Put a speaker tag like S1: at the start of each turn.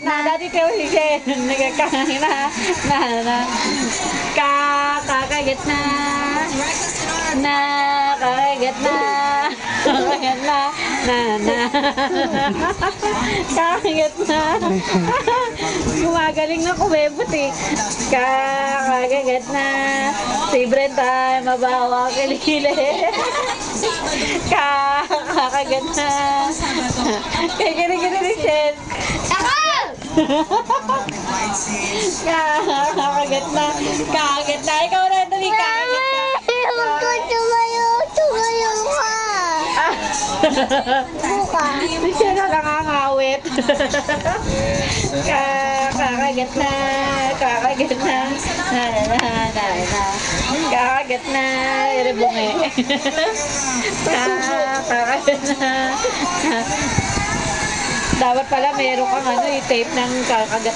S1: na. Dati kayo sige. Nagkakain na. Kakagat na. Kakagat na. Kakagat na. Kakagat na. Gumagaling na kumebot eh. Kakagat na. Si Brenda, mabawa kilikili. Kakagat na. Kaya Michelle. Kakagat na. Kakagat na. Ikaw na, dali. Kakagat na.
S2: Tumayo ka. Buka.
S1: Michelle na nangangawit. Kakagat na. Kakagat na. Kakagat na. Irebunge. Kakagat na. Dapat pala meron kang tape ng kakagat.